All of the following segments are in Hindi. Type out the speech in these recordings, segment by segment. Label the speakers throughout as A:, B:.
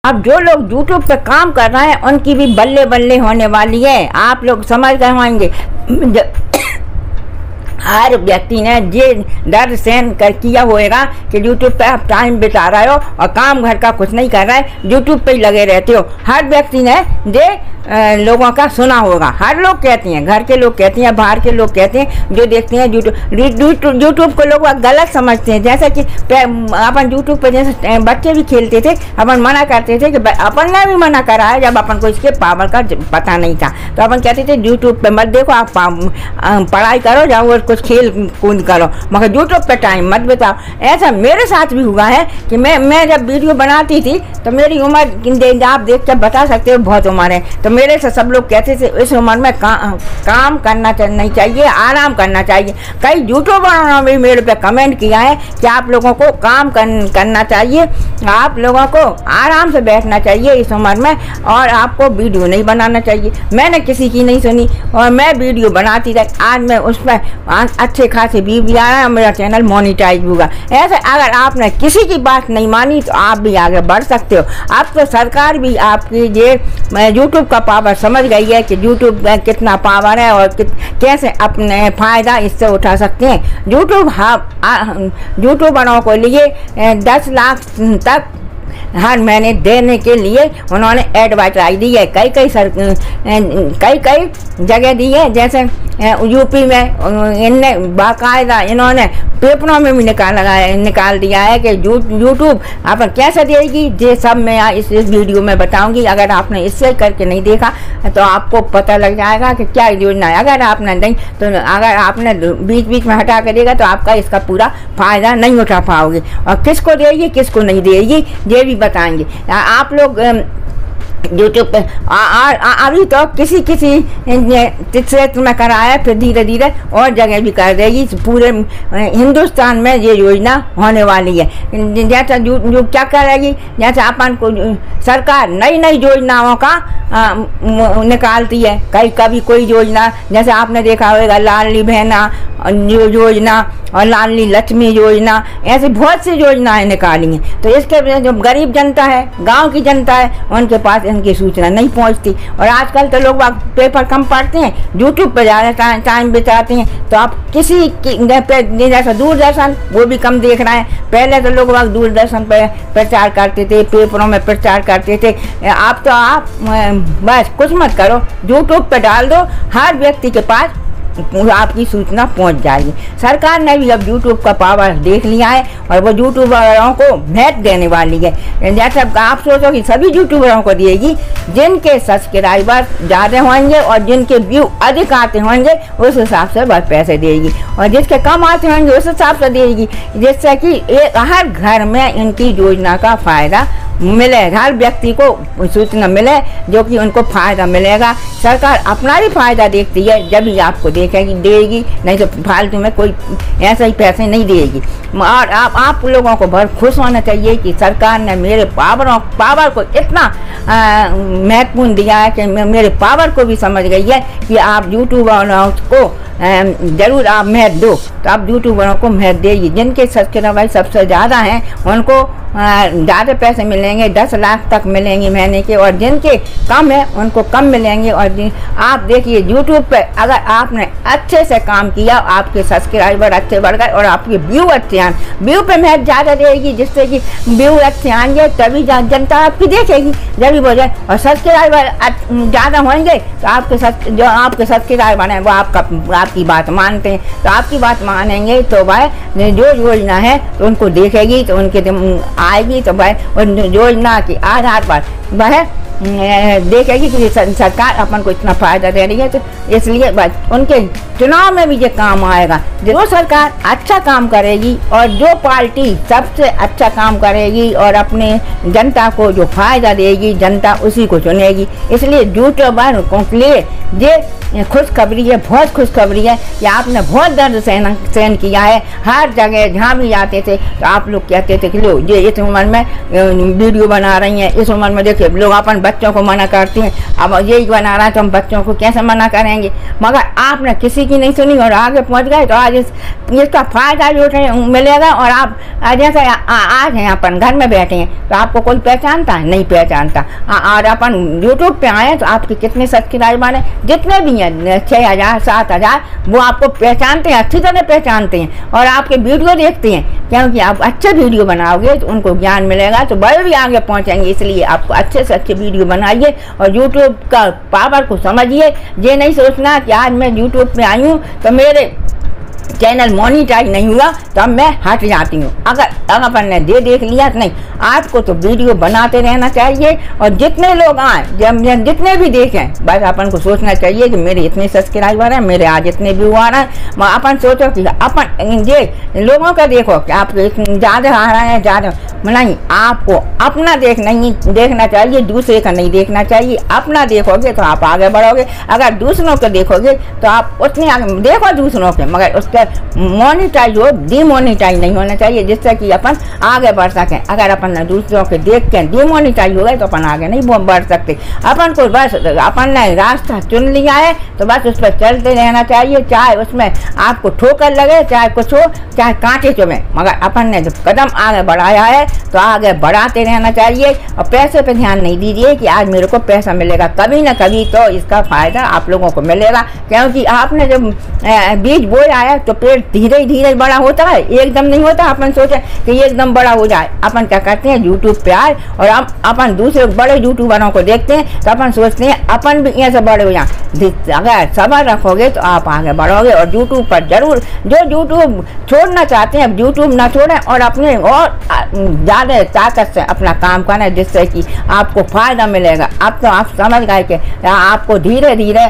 A: अब जो लोग यूट्यूब पे काम कर रहे हैं उनकी भी बल्ले बल्ले होने वाली है। आप लोग समझ गए होंगे। हर व्यक्ति ने ये डर सहन कर किया होएगा कि यूट्यूब पे आप टाइम बिता रहे हो और काम घर का कुछ नहीं कर रहे, यूट्यूब पे ही लगे रहते हो। हर व्यक्ति ने ये लोगों का सुना होगा। हर लोग कहते हैं, घर के लोग कहते हैं, बाहर के लोग कहते हैं, जो देखते हैं यूट्यूब को लोग गलत समझते हैं। जैसे कि अपन यूट्यूब पे जैसे बच्चे भी खेलते थे, अपन मना करते थे कि अपन ने भी मना करा है जब अपन को इसके पावर का पता नहीं था, तो अपन कहते थे यूट्यूब पे मत देखो, आप पढ़ाई करो, जाओ और कुछ खेल कूद करो, मगर यूट्यूब पे टाइम मत बिताओ। ऐसा मेरे साथ भी हुआ है कि मैं जब वीडियो बनाती थी तो मेरी उम्र आप देख कर बता सकते हो बहुत उम्र है, तो मेरे से सब लोग कहते थे इस उम्र में काम करना नहीं चाहिए, आराम करना चाहिए। कई यूट्यूबरों ने भी मेरे पे कमेंट किया है कि आप लोगों को काम करना चाहिए, आप लोगों को आराम से बैठना चाहिए इस उम्र में, और आपको वीडियो नहीं बनाना चाहिए। मैंने किसी की नहीं सुनी और मैं वीडियो बनाती रही। आज मैं उस पर अच्छे खासे व्यू भी आ रहा है, मेरा चैनल मोनिटाइज होगा। ऐसे अगर आपने किसी की बात नहीं मानी तो आप भी आगे बढ़ सकते हो। अब तो सरकार भी आपकी ये यूट्यूब का पावर समझ गई है कि यूट्यूब में कितना पावर है और कैसे अपने फ़ायदा इससे उठा सकते हैं। यूट्यूबरों को लिए 10 लाख तक हर महीने देने के लिए उन्होंने एडवर्टाइज दी है। कई जगह दी है। जैसे यूपी में इनने बाकायदा इन्होंने पेपरों में भी निकाल दिया है कि यूट्यूब आप कैसे देगी। ये सब मैं इस वीडियो में बताऊंगी। अगर आपने इससे करके नहीं देखा तो आपको पता लग जाएगा कि क्या योजना है। अगर आपने नहीं तो अगर आपने बीच में हटा कर देगा तो आपका इसका पूरा फ़ायदा नहीं उठा पाओगे। और किसको देगी किसको नहीं देगी ये भी बताएंगे। आप लोग यूट्यूब पे अभी तो किसी क्षेत्र में कराया, फिर धीरे धीरे और जगह भी कर देगी। पूरे हिंदुस्तान में ये योजना होने वाली है। जैसा जो क्या करेगी, जैसे अपन को सरकार नई योजनाओं का निकालती है। कभी कोई योजना, जैसे आपने देखा होगा लाडली बहना योजना और लाडली लक्ष्मी योजना, ऐसी बहुत सी योजनाएं निकाली हैं। तो इसके जो गरीब जनता है, गांव की जनता है, उनके पास इनकी सूचना नहीं पहुंचती। और आजकल तो लोग पेपर कम पढ़ते हैं, यूट्यूब पर ज़्यादा टाइम बिताते हैं। तो आप किसी जैसा दूरदर्शन वो भी कम देख रहे हैं। पहले तो लोग दूरदर्शन पर प्रचार करते थे, पेपरों में प्रचार करते थे। आप बस कुछ मत करो, यूट्यूब पर डाल दो, हर व्यक्ति के पास आपकी सूचना पहुंच जाएगी। सरकार ने भी अब यूट्यूब का पावर देख लिया है और वो यूट्यूबरों को भेंट देने वाली है। जैसे आप सोचो कि सभी यूट्यूबरों को देगी जिनके सब्सक्राइबर ज़्यादा होंगे और जिनके व्यू अधिक आते होंगे, उस हिसाब से बस पैसे देगी, और जिसके कम आते होंगे उस हिसाब से देगी, जिससे कि हर घर में इनकी योजना का फ़ायदा मिले, हर व्यक्ति को सूचना मिले जो कि उनको फ़ायदा मिलेगा। सरकार अपना भी फ़ायदा देखती है, जब भी आपको देगी, नहीं तो फालतू में कोई ऐसा ही पैसे नहीं देगी। और आप लोगों को बहुत खुश होना चाहिए कि सरकार ने मेरे पावर को इतना महत्वपूर्ण दिया है कि मेरे पावर को भी समझ गई है कि आप यूट्यूबरों को ज़रूर आप महत्व दो। तो आप यूट्यूबरों को महत्व देगी। जिनके सब्सक्राइबर सबसे ज़्यादा हैं उनको ज़्यादा पैसे मिलेंगे, 10 लाख तक मिलेंगे महीने के, और जिनके कम है उनको कम मिलेंगे। और आप देखिए यूट्यूब पे अगर आपने अच्छे से काम किया, आपके सब्सक्राइबर अच्छे बढ़ गए और आपके व्यू अच्छे आए, व्यू पे महत्व ज़्यादा देगी, जिससे कि व्यू अच्छे आएंगे तभी जनता आपकी देखेगी, जब हो जाए। और सब्सक्राइबर ज़्यादा होंगे तो जो आपके सब्सक्राइबर हैं वो आपकी बात मानते हैं, तो आपकी बात मानेंगे तो भाई जो योजना है तो उनको देखेगी, तो उनके आएगी, तो भाई योजना के आधार पर वह देखेगी कि सरकार अपन को इतना फ़ायदा दे रही है, तो इसलिए बस उनके चुनाव में भी ये काम आएगा। जो सरकार अच्छा काम करेगी और जो पार्टी सबसे अच्छा काम करेगी और अपने जनता को जो फ़ायदा देगी, जनता उसी को चुनेगी। इसलिए यूट्यूबर के लिए ये खुशखबरी है, बहुत खुशखबरी है कि आपने बहुत दर्द सहन किया है। हर जगह जहाँ भी जाते थे तो आप लोग कहते थे कि लो ये इस उम्र में वीडियो बना रही हैं, इस उम्र में देखिए लोग अपन बच्चों को मना करते हैं, अब यही बना रहा है तो हम बच्चों को कैसे मना करेंगे। मगर आपने किसी की नहीं सुनी और आगे पहुँच गए, तो आज इसका फ़ायदा जो मिलेगा। और आप जैसे आज हैं अपन घर में बैठे हैं तो आपको कोई पहचानता है? नहीं पहचानता। और अपन यूट्यूब पे आए तो आपके कितने सब्सक्राइबर हैं, जितने भी हैं 6000 7000, वो आपको पहचानते हैं, अच्छी तरह पहचानते हैं और आपके वीडियो देखते हैं, क्योंकि आप अच्छे वीडियो बनाओगे तो उनको ज्ञान मिलेगा, तो बड़े भी आगे पहुंचेंगे। इसलिए आपको अच्छे से अच्छे वीडियो बनाइए और यूट्यूब का पावर को समझिए। ये नहीं सोचना कि आज मैं यूट्यूब पे आई हूँ तो मेरे चैनल मोनिटाइज नहीं हुआ तो अब मैं हट जाती हूँ। अगर अपन ने देख लिया तो नहीं, आपको तो वीडियो बनाते रहना चाहिए और जितने लोग आए, जब जितने भी देखें, बस अपन को सोचना चाहिए कि मेरे इतने सब्सक्राइबर हैं, मेरे आज इतने व्यू आ रहे हैं। अपन सोचो कि अपन ये लोगों का देखो कि आपके ज़्यादा आ रहे हैं, ज़्यादा नहीं, आपको अपना देखना चाहिए, दूसरे का नहीं देखना चाहिए। अपना देखोगे तो आप आगे बढ़ोगे, अगर दूसरों को देखोगे तो आप उतने आगे देखो दूसरों के, मगर उसका मोनिटाइज हो, डिमोनिटाइज नहीं होना चाहिए, जिससे कि अपन आगे बढ़ सकें। अगर अपन दूसरों के देख के डिमोनिटाइज हो गए तो अपन आगे नहीं बढ़ सकते। अपन को बस अपन ने रास्ता चुन लिया है तो बस उस पर चलते रहना चाहिए, चाहे उसमें आपको ठोकर लगे, चाहे कुछ हो, चाहे कांटे चुभे, मगर अपन ने जब कदम आगे बढ़ाया है तो आगे बढ़ाते रहना चाहिए। और पैसे पे ध्यान नहीं दीजिए कि आज मेरे को पैसा मिलेगा, कभी ना कभी तो इसका फ़ायदा आप लोगों को मिलेगा, क्योंकि आपने जब बीज बोया है तो पेड़ धीरे धीरे बड़ा होता है, एकदम नहीं होता। अपन सोचे कि एकदम बड़ा हो जाए। अपन क्या करते हैं, यूट्यूब पे आए और हम अपन दूसरे बड़े यूट्यूबरों को देखते हैं तो अपन सोचते हैं अपन भी यहाँ से बड़े हो जाए। अगर सब्र रखोगे तो आप आगे बढ़ोगे। और यूट्यूब पर जरूर जो यूट्यूब छोड़ना चाहते हैं यूट्यूब ना छोड़ें और अपने और ज़्यादा ताकत से अपना काम करें, जिससे कि आपको फ़ायदा मिलेगा। अब तो आप समझ गए कि आपको धीरे धीरे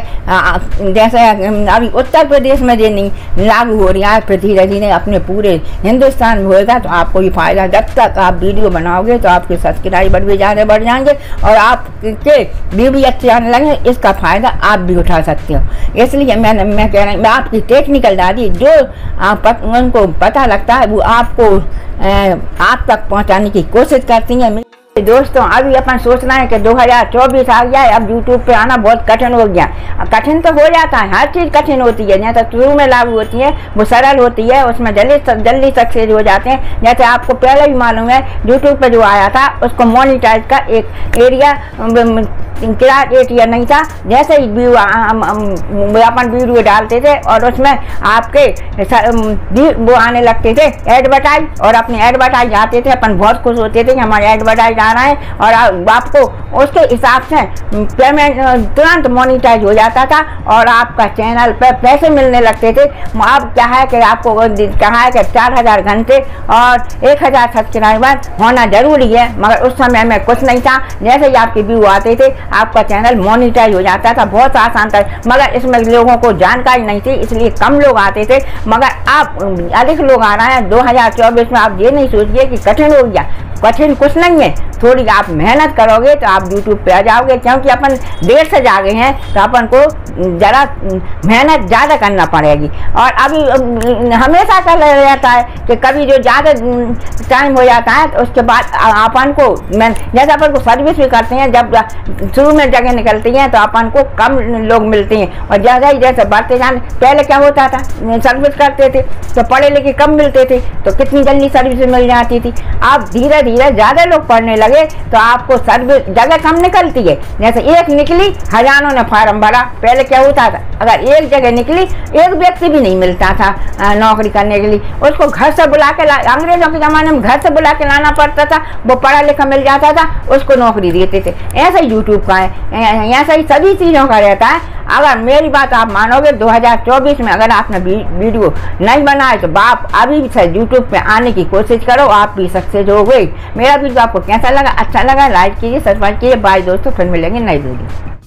A: जैसे अभी उत्तर प्रदेश में ये नहीं लागू हो रहा है, फिर धीरे धीरे अपने पूरे हिंदुस्तान में होएगा तो आपको भी फ़ायदा। जब तक आप वीडियो बनाओगे तो आपके सब्सक्राइबर भी ज़्यादा बढ़ जाएंगे और आपके भी अच्छे आने लगे, इसका फ़ायदा आप भी उठा सकते हो। इसलिए मैं कह रही हूँ, मैं आपकी टेक्निकल दादी जो उनको पता लगता है वो आपको आप तक पहुँचाने की कोशिश करती हैं। दोस्तों अभी अपन सोचना है कि 2024 आ गया है, अब यूट्यूब पे आना बहुत कठिन हो गया। कठिन तो हो जाता है, हर चीज़ कठिन होती है। जैसे शुरू में लागू होती है वो सरल होती है, उसमें जल्दी सक्सेस हो जाते हैं। जैसे आपको पहले भी मालूम है यूट्यूब पे जो आया था उसको मोनिटाइज का एक एरिया नहीं था। जैसे ही अपन वीडियो डालते थे और उसमें आपके वो आने लगते थे एडवर्टाइज, और अपने एडवर्टाइज आते थे, अपन बहुत खुश होते थे कि हमारे एडवर्टाइज आ रहा है और आपको उसके हिसाब से पेमेंट तुरंत मोनिटाइज हो जाता था और आपका चैनल पर पैसे मिलने लगते थे। अब क्या है कि आपको कहा है कि 4000 घंटे और 1000 सब्सक्राइबर होना जरूरी है, मगर उस समय में कुछ नहीं था। जैसे ही आपके व्यू आते थे आपका चैनल मोनिटाइज हो जाता था, बहुत आसान था। मगर इसमें लोगों को जानकारी नहीं थी, इसलिए कम लोग आते थे। मगर आप अधिक लोग आ रहे हैं 2024 में। आप ये नहीं सोचिए कि कठिन हो गया, कठिन कुछ नहीं है। थोड़ी आप मेहनत करोगे तो आप यूट्यूब पे आ जाओगे, क्योंकि अपन देर से जागे हैं तो अपन को ज़रा मेहनत ज़्यादा करना पड़ेगी। और अभी हमेशा कर रहता है कि कभी जो ज़्यादा टाइम हो जाता है तो उसके बाद अपन को जैसे अपन को सर्विस भी करते हैं, जब शुरू में जगह निकलती हैं तो अपन को कम लोग मिलते हैं और ज़्यादा ही जैसे बढ़ते जाने। पहले क्या होता था, सर्विस करते थे तो पढ़े लिखे कम मिलते थे तो कितनी जल्दी सर्विस मिल जाती थी। अब धीरे धीरे ज़्यादा लोग पढ़ने लगे तो आपको सर्विस जगह कम निकलती है। जैसे एक निकली हजारों ने फार्म भरा, पहले क्या होता था अगर एक जगह निकली एक व्यक्ति भी नहीं मिलता था नौकरी करने के लिए, उसको घर से बुला के अंग्रेजों के ज़माने में घर से बुला के लाना पड़ता था, वो पढ़ा लिखा मिल जाता था उसको नौकरी देते थे। ऐसा ही यूट्यूब का है, ऐसा ही सभी चीज़ों का रहता है। अगर मेरी बात आप मानोगे 2024 में अगर आपने वीडियो नहीं बनाए तो आप अभी से यूट्यूब पे आने की कोशिश करो, आप भी सक्सेस हो गई। मेरा वीडियो आपको कैसा लगा, अच्छा लगा लाइक कीजिए, सब्सक्राइब कीजिए। बाय दोस्तों, फिर मिलेंगे नई वीडियो।